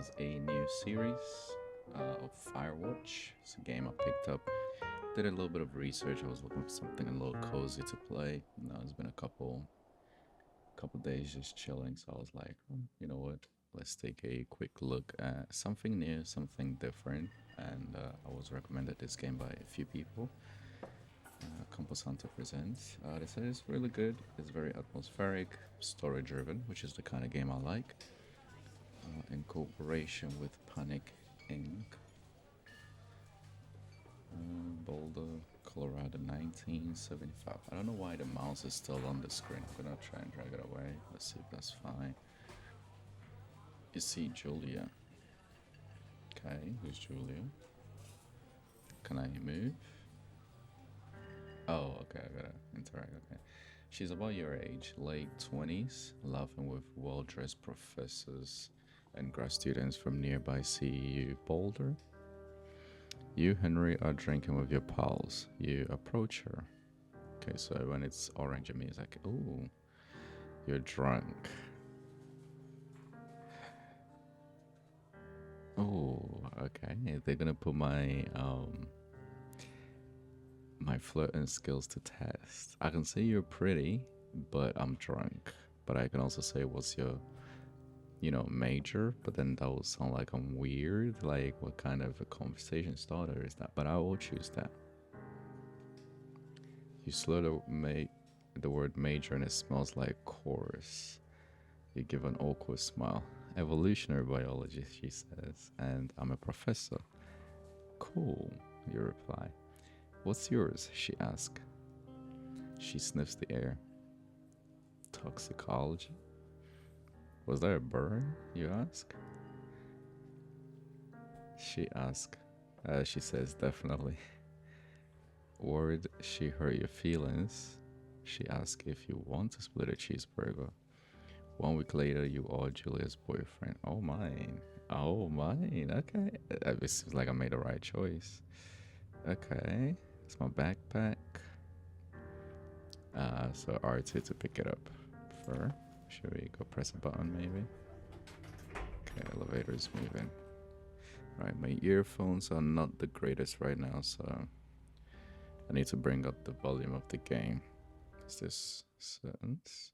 is a new series of Firewatch. It's a game I picked up. Did a little bit of research. I was looking for something a little cozy to play. It's been a couple days just chilling, so I was like, you know what? Let's take a quick look at something new, something different. And I was recommended this game by a few people. Compass Hunter presents. They said it's really good. It's very atmospheric, story-driven, which is the kind of game I like. In cooperation with Panic Inc. Boulder, Colorado, 1975. I don't know why the mouse is still on the screen. I'm gonna try and drag it away. Let's see if that's fine. You see Julia. Okay, who's Julia? Can I move? Oh, okay, I gotta interact. Okay. She's about your age, late 20s, laughing with well dressed professors and grad students from nearby CEU Boulder. You, Henry, are drinking with your pals. You approach her. Okay, so when it's orange, it means like, ooh, you're drunk. Oh, okay. They're gonna put my flirting skills to test. I can say you're pretty, but I'm drunk. But I can also say what's your major, but then that would sound like I'm weird. Like, what kind of a conversation starter is that? But I will choose that. You slur the word major and it smells like chorus. You give an awkward smile. Evolutionary biology, she says, and I'm a professor. Cool, you reply. What's yours? She asks. She sniffs the air. Toxicology? Was there a burn, you ask? She asks. She says, definitely. Worried she hurt your feelings, she asks if you want to split a cheeseburger. 1 week later, you are Julia's boyfriend. Oh, mine. Oh, mine. Okay. It seems like I made the right choice. Okay. It's my backpack. So R2 to pick it up. Should we go press a button maybe? Okay, elevator is moving. Right, my earphones are not the greatest right now, so I need to bring up the volume of the game. Is this settings?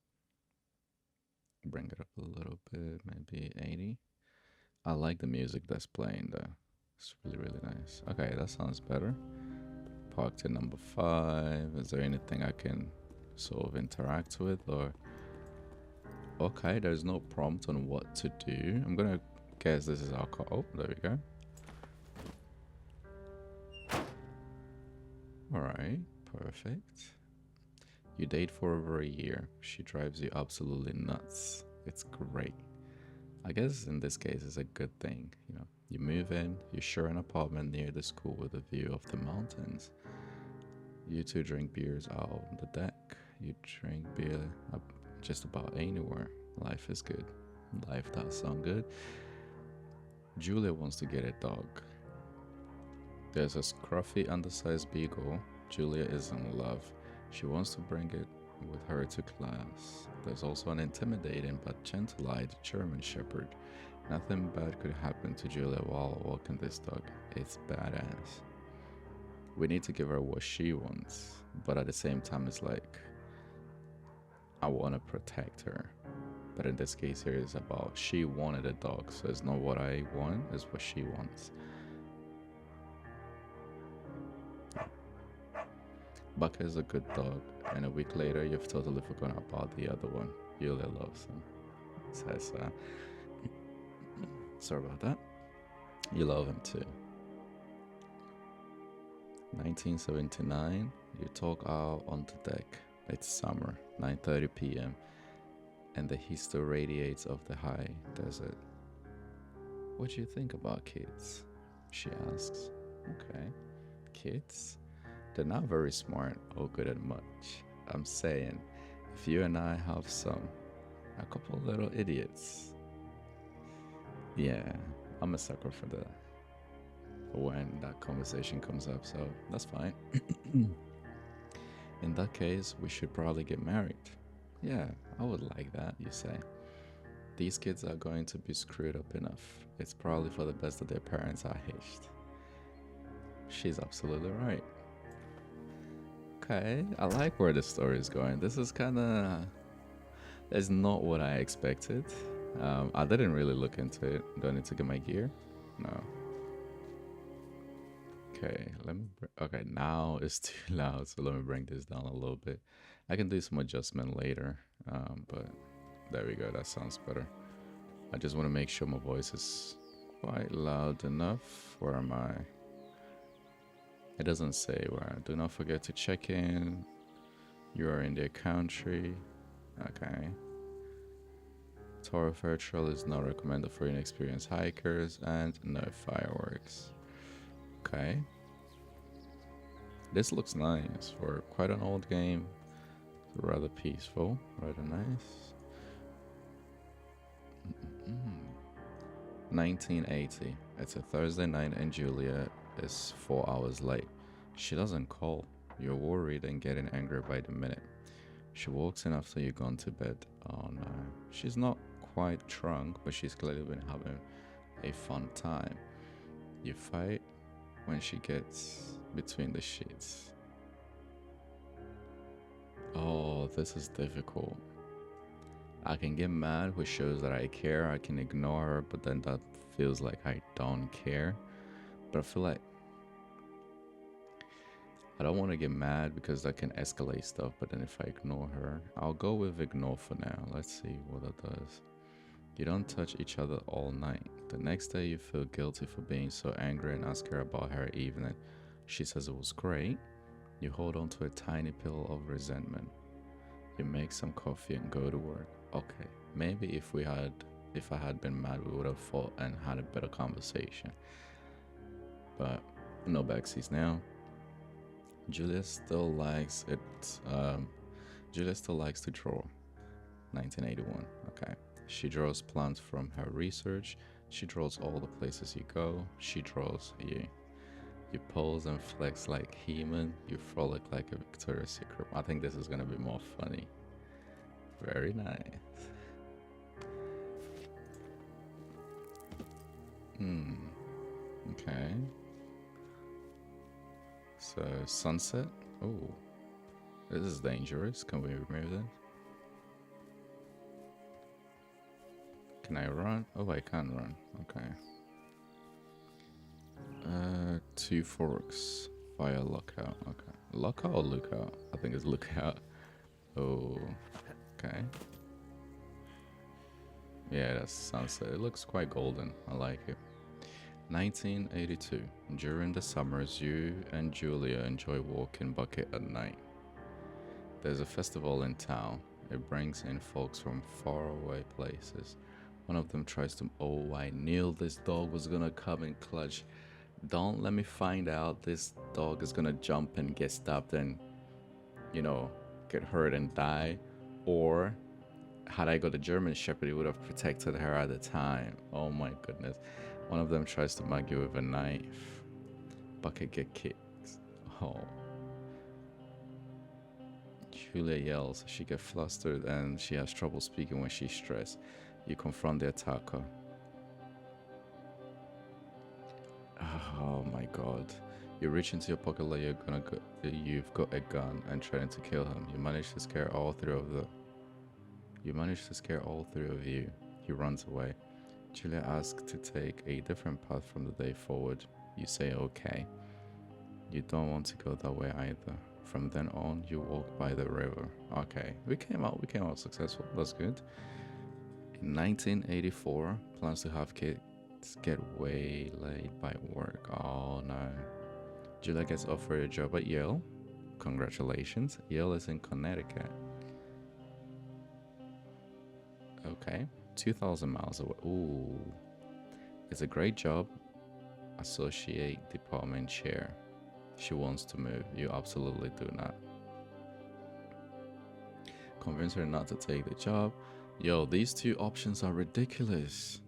Bring it up a little bit, maybe 80. I like the music that's playing though. It's really, really nice. Okay, that sounds better. Parked at number 5. Is there anything I can sort of interact with or... Okay, there's no prompt on what to do. I'm gonna guess this is our car. Oh, there we go. Alright, perfect. You date for over a year. She drives you absolutely nuts. It's great. I guess in this case it's a good thing, You move in, you share an apartment near the school with a view of the mountains. You two drink beers out on the deck. You drink beer just about anywhere. Life is good. Life does sound good. Julia wants to get a dog. There's a scruffy, undersized beagle. Julia is in love. She wants to bring it with her to class. There's also an intimidating but gentle-eyed German shepherd. Nothing bad could happen to Julia while walking this dog. It's badass. We need to give her what she wants, but at the same time it's like, I want to protect her. But in this case here is about she wanted a dog, so it's not what I want, it's what she wants. Bucker is a good dog, and a week later you've totally forgotten about the other one. Julia loves him. Says, sorry about that. You love him too. 1979, you talk out on the deck. It's summer, 9:30 p.m., and the heat still radiates off the high desert. What do you think about kids? She asks. Okay, kids? They're not very smart or good at much. I'm saying, if you and I have a couple little idiots. Yeah, I'm a sucker for that. When that conversation comes up, so that's fine. In that case, we should probably get married. Yeah, I would like that, you say. These kids are going to be screwed up enough. It's probably for the best that their parents are hitched. She's absolutely right. Okay, I like where the story is going. This is kind of... It's not what I expected. I didn't really look into it. Do I need to get my gear? No. Okay, let me... Okay, now it's too loud, so let me bring this down a little bit. I can do some adjustment later, but there we go. That sounds better. I just want to make sure my voice is quite loud enough. Where am I? It doesn't say where. Do not forget to check in. You are in their country. Okay. Thoroughfare trail is not recommended for inexperienced hikers, and no fireworks. Okay. This looks nice for quite an old game. Rather peaceful, rather nice. 1980. It's a Thursday night and Julia is 4 hours late. She doesn't call. You're worried and getting angry by the minute. She walks in after you've gone to bed. Oh no. She's not quite drunk, but she's clearly been having a fun time. You fight when she gets between the sheets. Oh, this is difficult. I can get mad, which shows that I care. I can ignore her, but then that feels like I don't care. But I feel like I don't want to get mad because that can escalate stuff. But then if I ignore her, I'll go with ignore for now. Let's see what that does. You don't touch each other all night. The next day you feel guilty for being so angry and ask her about her evening. She says it was great. You hold on to a tiny pill of resentment. You make some coffee and go to work. Okay, maybe if I had been mad, we would have fought and had a better conversation. But no backseats now. Julia still likes it. Julia still likes to draw. 1981. Okay. She draws plants from her research. She draws all the places you go. She draws you. You pose and flex like He-Man. You frolic like a Victoria's Secret. I think this is gonna be more funny. Very nice. Okay. So, sunset. Oh. This is dangerous. Can we remove this? Can I run? Oh, I can run. Okay. Two forks. Fire lockout. Okay. Lockout or lookout? I think it's lookout. Oh. Okay. Yeah, that's sunset. It looks quite golden. I like it. 1982. During the summers, you and Julia enjoy walking bucket at night. There's a festival in town. It brings in folks from faraway places. One of them tries to... Oh, I knew this dog was gonna come in clutch. Don't let me find out this dog is gonna jump and get stabbed and, you know, get hurt and die. Or, had I got a German Shepherd, he would have protected her at the time. Oh my goodness. One of them tries to mug you with a knife. Bucket get kicked. Oh. Julia yells. She gets flustered and she has trouble speaking when she's stressed. You confront the attacker. Oh my god. You reach into your pocket like you've got a gun and trying to kill him. You manage to scare all three of you. He runs away. Julia asks to take a different path from the day forward. You say okay. You don't want to go that way either. From then on, you walk by the river. Okay, we came out successful. That's good. In 1984, plans to have kids get waylaid by work. Oh no. Julia gets offered a job at Yale. Congratulations. Yale is in Connecticut. Okay. 2,000 miles away. Ooh. It's a great job. Associate department chair. She wants to move. You absolutely do not. Convince her not to take the job. Yo, these two options are ridiculous.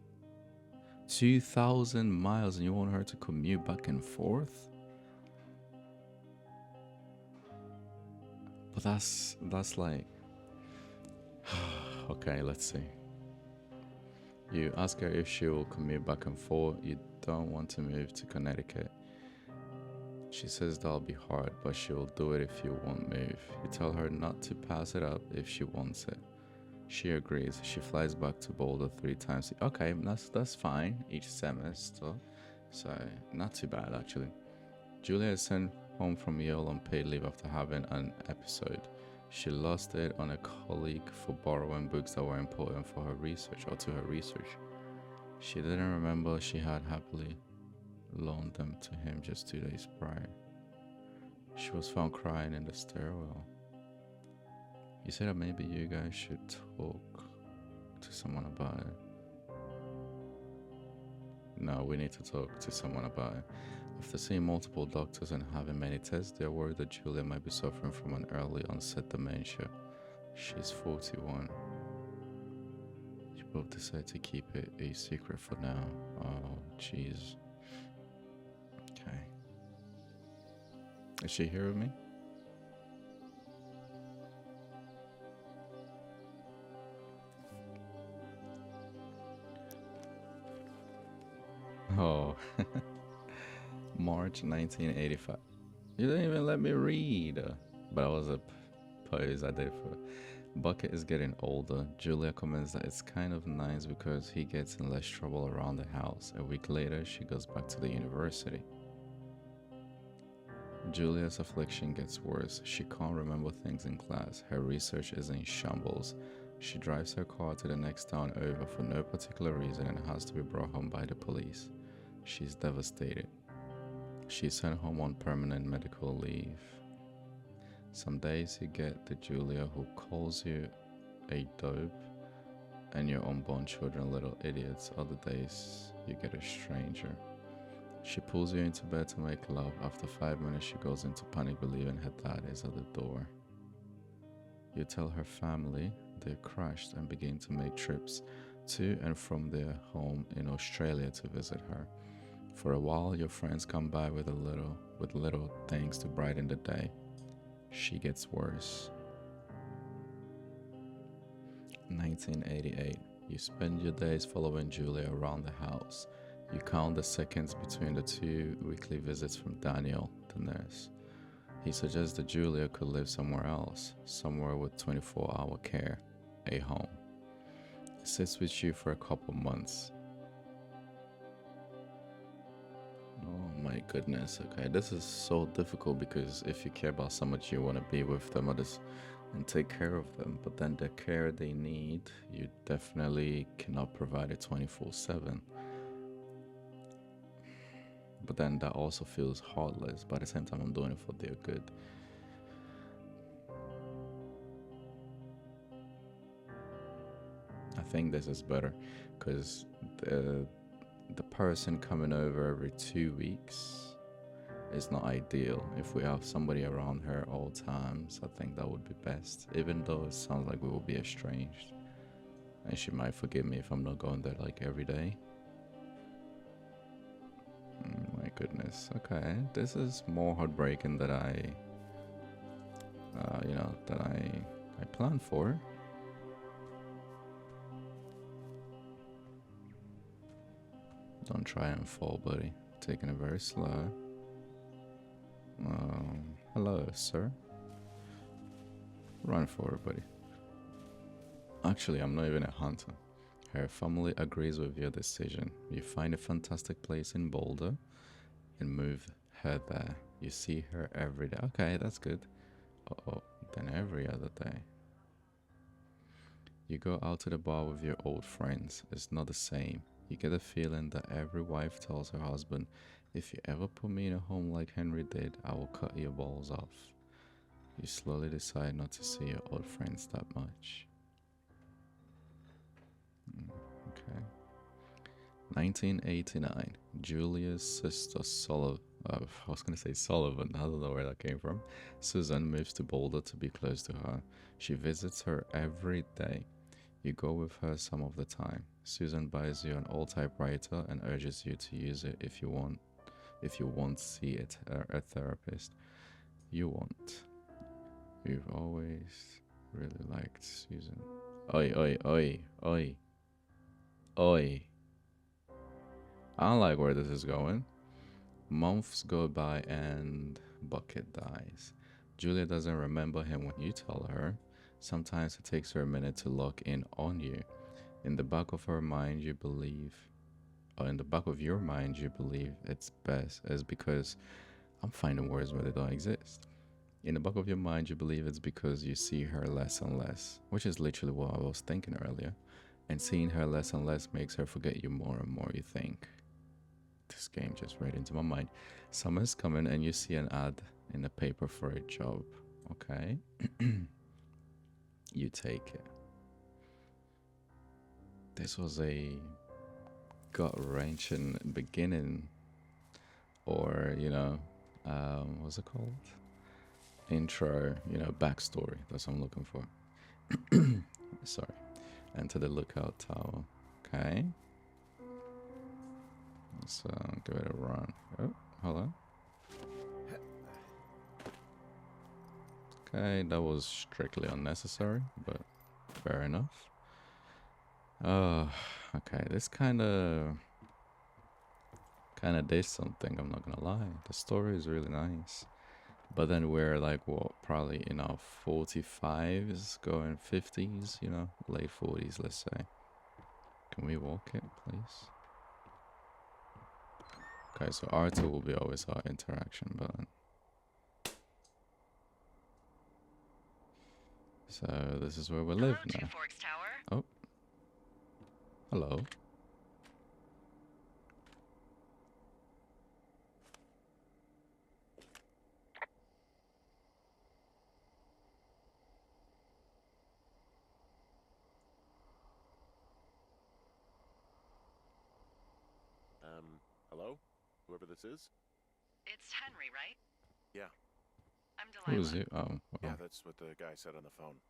2,000 miles and you want her to commute back and forth? But that's like... Okay, let's see. You ask her if she will commute back and forth. You don't want to move to Connecticut. She says that'll be hard, but she will do it if you won't move. You tell her not to pass it up if she wants it. She agrees. She flies back to Boulder 3 times. Okay, that's fine each semester. So not too bad actually. Julia is sent home from Yale on paid leave after having an episode. She lost it on a colleague for borrowing books that were important for her research or to her research. She didn't remember she had happily loaned them to him just 2 days prior. She was found crying in the stairwell. You said that maybe you guys should talk to someone about it. No, we need to talk to someone about it. After seeing multiple doctors and having many tests, they're worried that Julia might be suffering from an early onset dementia. She's 41. You both decide to keep it a secret for now. Oh, jeez. Okay. Is she here with me? Oh. March 1985. You didn't even let me read. But I was a pose I did for. Bucket is getting older. Julia comments that it's kind of nice because he gets in less trouble around the house. A week later, she goes back to the university. Julia's affliction gets worse. She can't remember things in class. Her research is in shambles. She drives her car to the next town over for no particular reason and has to be brought home by the police. She's devastated. She's sent home on permanent medical leave. Some days you get the Julia who calls you a dope and your unborn children little idiots. Other days you get a stranger. She pulls you into bed to make love. After 5 minutes she goes into panic believing her dad is at the door. You tell her family they crashed and begin to make trips to and from their home in Australia to visit her. For a while, your friends come by with little things to brighten the day. She gets worse. 1988. You spend your days following Julia around the house. You count the seconds between the 2 weekly visits from Daniel, the nurse. He suggests that Julia could live somewhere else, somewhere with 24-hour care, a home. He sits with you for a couple months. Oh my goodness, okay, this is so difficult because if you care about someone, you want to be with them and take care of them, but then the care they need, you definitely cannot provide it 24/7. But then that also feels heartless, but at the same time I'm doing it for their good. I think this is better because the person coming over every 2 weeks is not ideal. If we have somebody around her all times, I think that would be best, even though it sounds like we will be estranged and she might forgive me if I'm not going there like every day. My goodness. Okay, this is more heartbreaking than I planned for. Don't try and fall, buddy. Taking it very slow. Hello, sir. Run for it, buddy. Actually, I'm not even a hunter. Her family agrees with your decision. You find a fantastic place in Boulder and move her there. You see her every day. Okay, that's good. Then every other day. You go out to the bar with your old friends. It's not the same. You get a feeling that every wife tells her husband, if you ever put me in a home like Henry did, I will cut your balls off. You slowly decide not to see your old friends that much. Okay. 1989. Julia's sister Sullivan. I was going to say Sullivan. I don't know where that came from. Susan moves to Boulder to be close to her. She visits her every day. You go with her some of the time. Susan buys you an old typewriter and urges you to use it if you won't see it a therapist. You won't. You've always really liked Susan. Oi, oi, oi, oi. Oi. I don't like where this is going. Months go by and Bucket dies. Julia doesn't remember him when you tell her. Sometimes it takes her a minute to lock in on you. In the back of her mind, you believe, or in the back of your mind, you believe it's best is because I'm finding words where they don't exist. In the back of your mind, you believe it's because you see her less and less, which is literally what I was thinking earlier. And seeing her less and less makes her forget you more and more, you think. This game just read into my mind. Summer's coming and you see an ad in the paper for a job. Okay. You take it. This was a gut-wrenching beginning, or, you know, what's it called? Intro, you know, backstory. That's what I'm looking for. Sorry. Enter the lookout tower. Okay. Let's give it a run. Oh, hold on. Okay, that was strictly unnecessary, but fair enough. Okay, this kind of did something, I'm not gonna lie. The story is really nice. But then we're like, what, probably in our 45s, going 50s, you know, late 40s, let's say. Can we walk it, please? Okay, so R2 will be always our interaction button. So this is where we live now. Oh. Hello. Hello? Whoever this is? It's Henry, right? Yeah. I'm Delilah. Who is it? Oh, well. Yeah, that's what the guy said on the phone.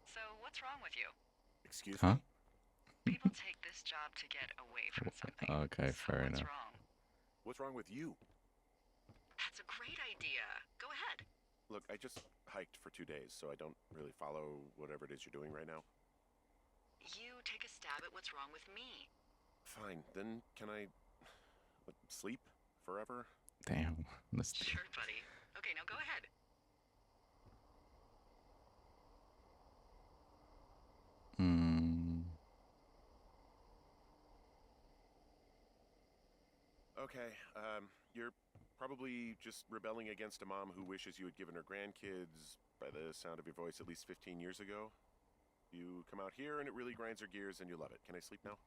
So, what's wrong with you? Excuse Huh? me? People take this job to get away from something. Okay, so fair what's enough. wrong? What's wrong with you? That's a great idea. Go ahead. Look, I just hiked for 2 days, so I don't really follow whatever it is you're doing right now. You take a stab at what's wrong with me. Fine, then can I sleep forever? Damn. Sure, buddy. Okay, now go ahead. Okay, you're probably just rebelling against a mom who wishes you had given her grandkids, by the sound of your voice, at least 15 years ago. You come out here and it really grinds her gears and you love it. Can I sleep now?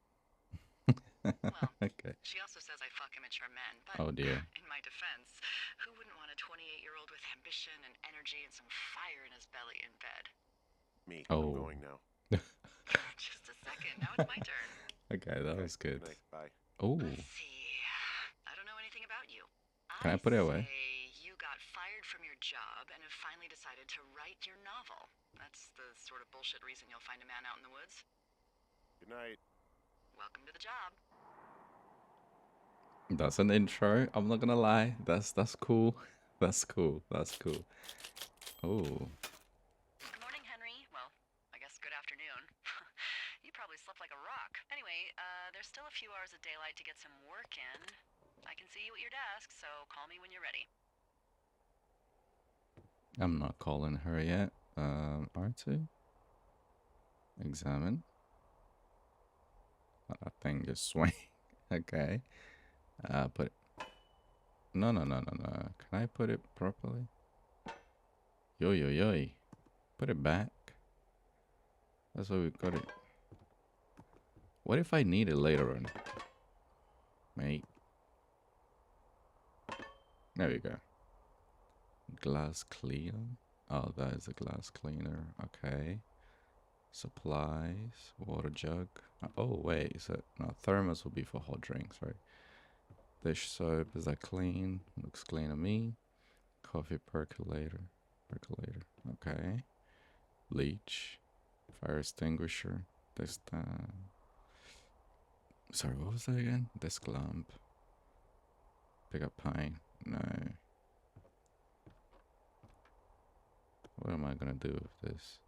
Well, Okay. she also says I fuck immature men, but Oh dear. in my defense, who wouldn't want a 28-year-old with ambition and energy and some fire in his belly in bed? Me. Oh. I'm going now. Just a second. Now it's my turn. Okay, that was good. Good night. Bye. Oh. Let's see. I don't know anything about you. Can I put it away? You got fired from your job and have finally decided to write your novel. That's the sort of bullshit reason you'll find a man out in the woods. Good night. Welcome to the job. That's an intro. I'm not gonna lie. That's cool. That's cool. That's cool. Oh. Good morning, Henry. Well, I guess good afternoon. You probably slept like a rock. Anyway, there's still a few hours of daylight to get some work in. I can see you at your desk, so call me when you're ready. I'm not calling her yet. R2. Examine. That thing just swing. Okay. Put it. No. Can I put it properly? Yo. Put it back. That's why we got it. What if I need it later on? Mate. There we go. Glass cleaner. Oh, that is a glass cleaner. Okay. Supplies. Water jug. Oh, wait. Is it? No, thermos will be for hot drinks, right? Dish soap. Is that clean? Looks clean to me. Coffee percolator. Okay. Bleach. Fire extinguisher. This, sorry, what was that again? Desk lamp. Pick up pine. No. What am I gonna do with this?